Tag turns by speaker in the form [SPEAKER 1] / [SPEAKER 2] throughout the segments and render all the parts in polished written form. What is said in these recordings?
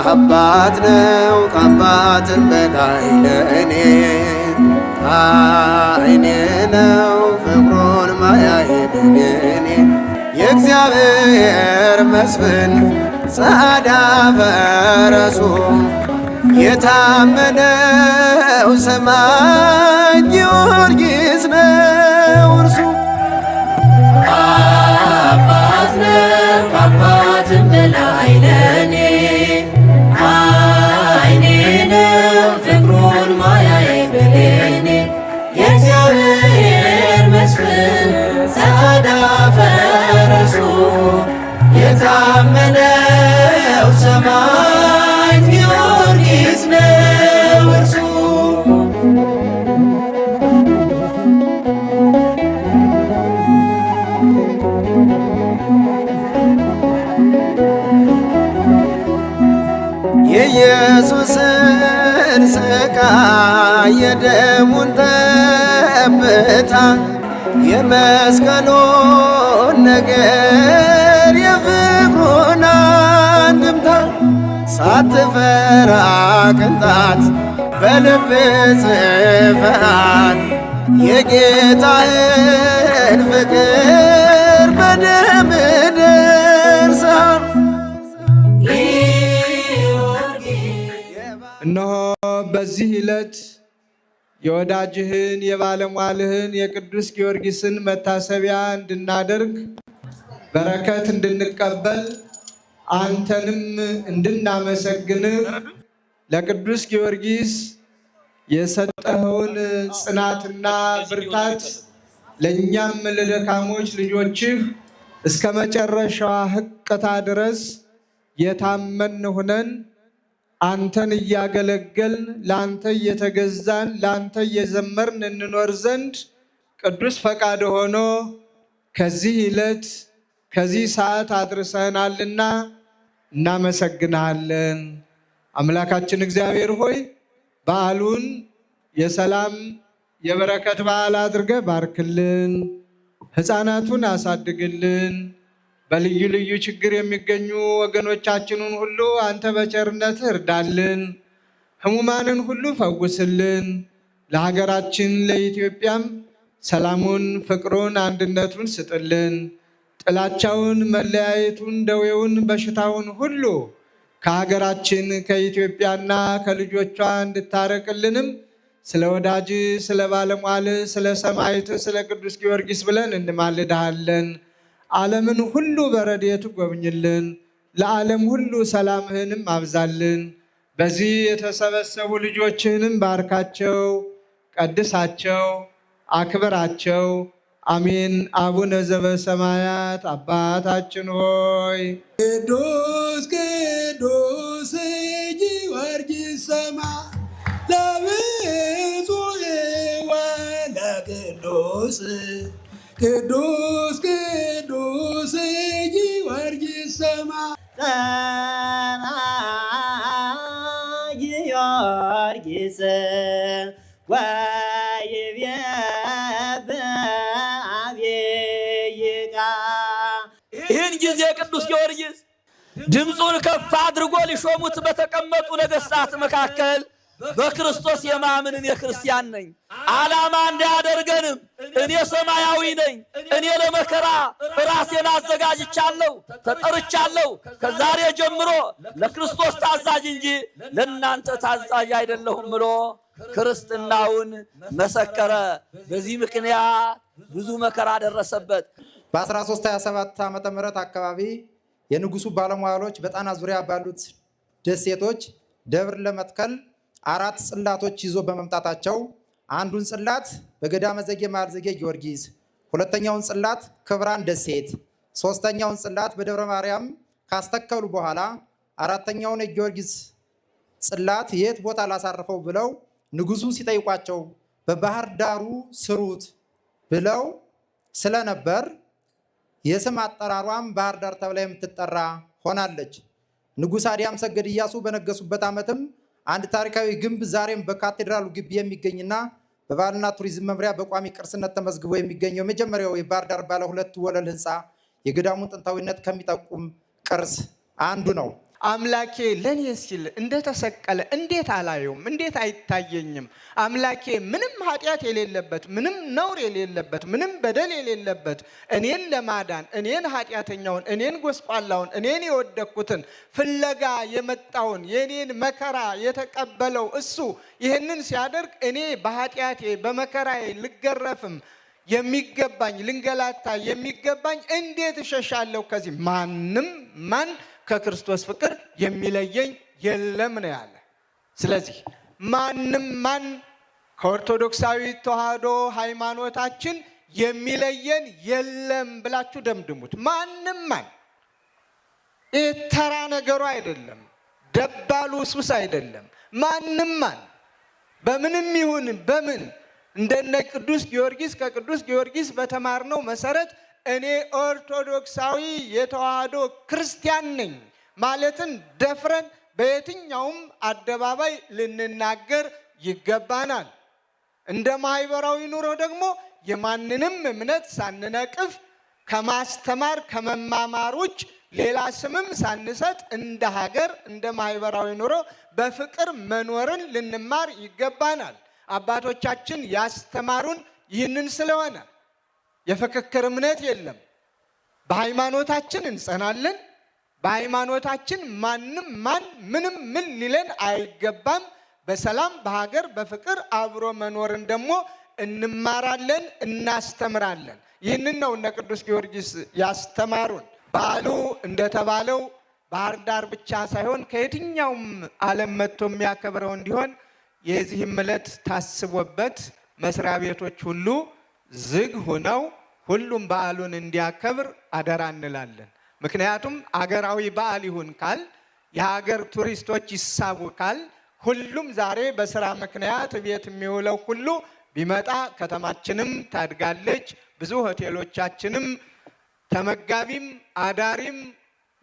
[SPEAKER 1] አባት ነው ከአባትም በላይ ለእኔ አይኔ ነው ፍቅሩን ማያይ በኔ የእግዚአብሔር መስፍን ጸዓዳ ፈረሱ የታመነው ሰማዕት ጊዮርጊስ ነው እርሱ።
[SPEAKER 2] አባት ነው ከአባትም በላይ ለእኔ አይኔ ነው ፍቅሩን ማያይ በኔ የእግዚአብሔር መስፍን ጸዓዳ ፈረሱ የታመነው ሰማዕት ጊዮርጊስ ነው እርሱ።
[SPEAKER 1] የኢየሱስን ሥቃይ የደሙን ጠብታ የመስቀሉን ነገር የፍቅሩን አንድምታ ሳትፈራ ቅንጣት በልብ ጽፈሃል የጌታህን ፍቅር በደም ደርሰሃል።
[SPEAKER 3] እነሆ በዚህ ዕለት የወዳጅህን የባለሟልህን የቅዱስ ጊዮርጊስን መታሰቢያ እንድናደርግ በረከት እንድንቀበል አንተንም እንድናመሰግንህ ለቅዱስ ጊዮርጊስ የሰጠኸውን ጽናትና ብርታት ለእኛም ለደካሞች ልጆችህ እስከ መጨረሻዋ ሕቅታ ድረስ የታመን ሆነን አንተን እያገለገልን ለአንተ እየተገዛን ለአንተ እየዘመርን እንኖር ዘንድ ቅዱስ ፈቃድ ሆኖ ከዚህ ዕለት ከዚህ ሰዓት አድርሰናልና እናመሰግንሃለን። አምላካችን እግዚአብሔር ሆይ በዓሉን የሰላም የበረከት በዓል አድርገህ ባርክልን፣ ሕፃናቱን አሳድግልን። በልዩ ልዩ ችግር የሚገኙ ወገኖቻችንን ሁሉ አንተ በቸርነትህ እርዳልን። ሕሙማንን ሁሉ ፈውስልን። ለሀገራችን ለኢትዮጵያም ሰላሙን፣ ፍቅሩን፣ አንድነቱን ስጥልን። ጥላቻውን፣ መለያየቱን፣ ደዌውን፣ በሽታውን ሁሉ ከሀገራችን ከኢትዮጵያና ከልጆቿ እንድታረቅልንም ስለ ወዳጅ ስለ ባለሟል ስለ ሰማዕት ስለ ቅዱስ ጊዮርጊስ ብለን እንማልድሃለን። ዓለምን ሁሉ በረድኤቱ ጎብኝልን። ለዓለም ሁሉ ሰላምህንም አብዛልን። በዚህ የተሰበሰቡ ልጆችህንም ባርካቸው፣ ቀድሳቸው፣ አክብራቸው። አሜን። አቡነ ዘበሰማያት አባታችን ሆይ
[SPEAKER 4] ቅዱስ ቅዱስ ጊዮርጊስ ሰማዕት ለብፁዕ ወለቅዱስ ቅዱስ ቅዱስ ጊዮርጊስ ሰማዕት
[SPEAKER 2] ጊዮርጊስ
[SPEAKER 5] ይህን ጊዜ ቅዱስ ጊዮርጊስ ድምፁን ከፍ አድርጎ ሊሾሙት በተቀመጡ ነገሥታት መካከል በክርስቶስ የማምን እኔ ክርስቲያን ነኝ፣ ዓላማ እንዳያደርገንም እኔ ሰማያዊ ነኝ፣ እኔ ለመከራ ራሴን አዘጋጅቻለሁ፣ ተጠርቻለሁ፣ ከዛሬ ጀምሮ ለክርስቶስ ታዛዥ እንጂ ለእናንተ ታዛዥ አይደለሁም ብሎ ክርስትናውን መሰከረ። በዚህ ምክንያት ብዙ መከራ ደረሰበት።
[SPEAKER 6] በ1327 ዓመተ ምህረት አካባቢ የንጉሱ ባለሟሎች በጣና ዙሪያ ባሉት ደሴቶች ደብር ለመትከል 4 ጽላቶች ይዞ በመምጣታቸው አንዱን ጽላት በገዳመ ዘጌ መኃልየ ዘጌ ጊዮርጊስ፣ ሁለተኛውን ጽላት ክብራን ደሴት፣ ሶስተኛውን ጽላት በደብረ ማርያም ካስተከሉ በኋላ አራተኛውን የጊዮርጊስ ጽላት የት ቦታ ላሳርፈው ብለው ንጉሱን ሲጠይቋቸው በባህር ዳሩ ስሩት ብለው ስለነበር የስም አጠራሯም ባህር ዳር ተብላ የምትጠራ ሆናለች። ንጉሥ አዲያም ሰገድ ኢያሱ በነገሱበት ዓመትም አንድ ታሪካዊ ግንብ ዛሬም በካቴድራሉ ግቢ የሚገኝና በባህልና ቱሪዝም መምሪያ በቋሚ ቅርስነት ተመዝግቦ የሚገኘው የመጀመሪያው የባህር ዳር ባለ 2 ወለል ህንፃ የገዳሙን ጥንታዊነት ከሚጠቁም ቅርስ አንዱ ነው።
[SPEAKER 3] አምላኬ ለኔ ሲል እንደተሰቀለ እንዴት አላየውም? እንዴት አይታየኝም? አምላኬ ምንም ኃጢአት የሌለበት፣ ምንም ነውር የሌለበት፣ ምንም በደል የሌለበት እኔን ለማዳን እኔን ኃጢአተኛውን፣ እኔን ጎስቋላውን፣ እኔን የወደኩትን ፍለጋ የመጣውን የኔን መከራ የተቀበለው እሱ ይህንን ሲያደርግ እኔ በኃጢአቴ በመከራዬ ልገረፍም የሚገባኝ ልንገላታ የሚገባኝ እንዴት እሸሻለሁ ከዚህ? ማን ከክርስቶስ ፍቅር የሚለየኝ የለም ነው ያለ። ስለዚህ ማን ከኦርቶዶክሳዊ ተዋህዶ ሃይማኖታችን የሚለየን የለም ብላችሁ ደምድሙት። ማን ተራ ነገሩ አይደለም፣ ደባሉ ሱስ አይደለም። ማን በምንም ይሁን በምን እንደነ ቅዱስ ጊዮርጊስ ከቅዱስ ጊዮርጊስ በተማርነው መሰረት እኔ ኦርቶዶክሳዊ የተዋህዶ ክርስቲያን ነኝ ማለትን ደፍረን በየትኛውም አደባባይ ልንናገር ይገባናል። እንደ ማህበራዊ ኑሮ ደግሞ የማንንም እምነት ሳንነቅፍ ከማስተማር ከመማማር ውጭ ሌላ ስምም ሳንሰጥ እንደ ሀገር እንደ ማህበራዊ ኑሮ በፍቅር መኖርን ልንማር ይገባናል። አባቶቻችን ያስተማሩን ይህንን ስለሆነ የፍክክር እምነት የለም። በሃይማኖታችን እንጸናለን። በሃይማኖታችን ምንም ሊለን አይገባም። በሰላም በሀገር በፍቅር አብሮ መኖርን ደግሞ እንማራለን፣ እናስተምራለን። ይህንን ነው እነ ቅዱስ ጊዮርጊስ ያስተማሩን። በዓሉ እንደተባለው ባህር ዳር ብቻ ሳይሆን ከየትኛውም ዓለም መጥቶ የሚያከብረው እንዲሆን የዚህም ዕለት ታስቦበት መስሪያ ቤቶች ሁሉ ዝግ ሆነው ሁሉም በዓሉን እንዲያከብር አደራ እንላለን። ምክንያቱም አገራዊ በዓል ይሁን ካል የሀገር ቱሪስቶች ይሳቡ ካል ሁሉም ዛሬ በስራ ምክንያት ቤት የሚውለው ሁሉ ቢመጣ ከተማችንም ታድጋለች። ብዙ ሆቴሎቻችንም ተመጋቢም አዳሪም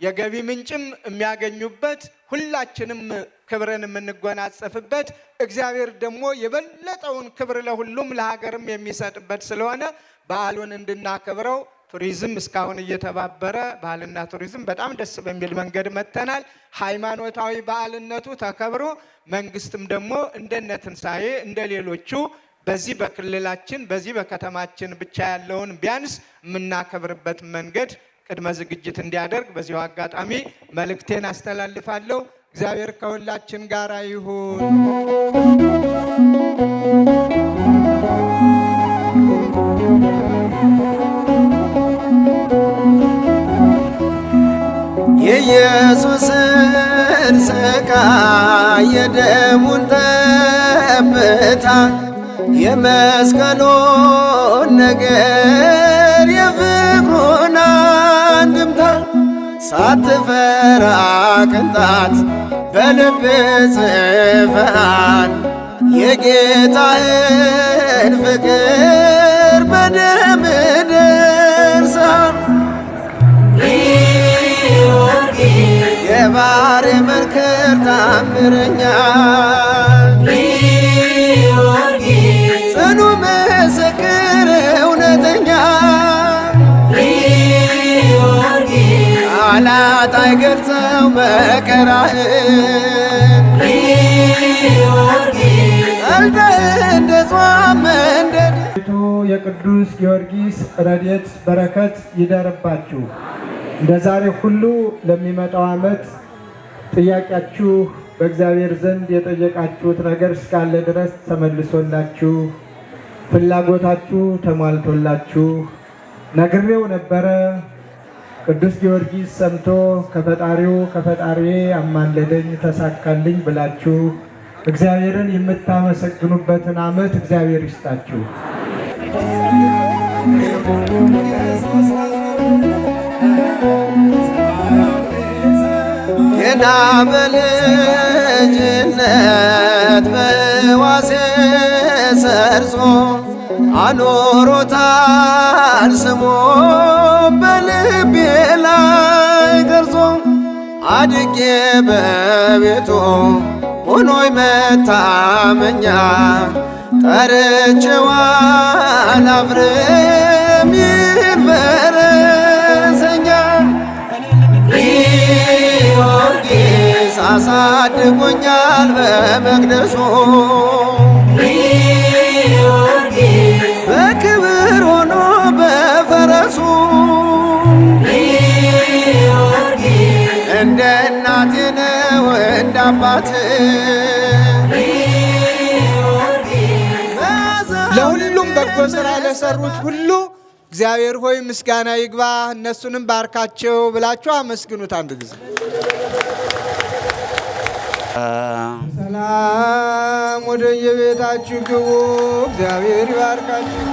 [SPEAKER 3] የገቢ ምንጭም የሚያገኙበት ሁላችንም ክብርን የምንጎናጸፍበት እግዚአብሔር ደግሞ የበለጠውን ክብር ለሁሉም ለሀገርም የሚሰጥበት ስለሆነ በዓሉን እንድናከብረው ቱሪዝም እስካሁን እየተባበረ ባህልና ቱሪዝም በጣም ደስ በሚል መንገድ መተናል። ሃይማኖታዊ በዓልነቱ ተከብሮ መንግስትም ደግሞ እንደነ ትንሣኤ እንደሌሎቹ በዚህ በክልላችን በዚህ በከተማችን ብቻ ያለውን ቢያንስ የምናከብርበት መንገድ ቅድመ ዝግጅት እንዲያደርግ በዚሁ አጋጣሚ መልእክቴን አስተላልፋለሁ። እግዚአብሔር ከሁላችን ጋር ይሁን።
[SPEAKER 1] የኢየሱስን ስቃይ የደሙን ጠብታ የመስቀሉን ነገር የፍቅሩን አንድምታ ሳትፈራ ቅንጣት በልብ ጽፈሃል የጌታህን ፍቅር በደም ደርሰሃል። የባህር መንክር ታምረኛ ጽኑ ምስክር እውነተኛ ቃላት አይገልጸው መከራህን ቀልጠህ እንደ ጾም መንደድ
[SPEAKER 3] የቅዱስ ጊዮርጊስ ረድኤት በረከት ይደርባችሁ። እንደ ዛሬ ሁሉ ለሚመጣው ዓመት ጥያቄያችሁ በእግዚአብሔር ዘንድ የጠየቃችሁት ነገር እስካለ ድረስ ተመልሶላችሁ ፍላጎታችሁ ተሟልቶላችሁ ነግሬው ነበረ ቅዱስ ጊዮርጊስ ሰምቶ ከፈጣሪዬ አማለደኝ ተሳካልኝ ብላችሁ እግዚአብሔርን የምታመሰግኑበትን ዓመት እግዚአብሔር ይስጣችሁ።
[SPEAKER 1] ገና በልጅነት በዋሴ ሰርጾ አኖሮታል ስሞ በልቤ ላይ ቀርጾ አድጌ በቤቱ ሆኖይ መታመኛ ጠርቼው አላፍርም ይህን ፈረሰኛ። ጊዮርጊስ አሳድጎኛል በመቅደሱ በክብር ሆኖ በፈረሱ እንደ እናቴ ነው እንደ አባት
[SPEAKER 3] ለሁሉም በጎ ሥራ ለሰሩት ሁሉ እግዚአብሔር ሆይ ምስጋና ይግባ፣ እነሱንም ባርካቸው ብላችሁ አመስግኑት። አንድ ጊዜ ሰላም ወደ የቤታችሁ ግቡ። እግዚአብሔር ይባርካችሁ።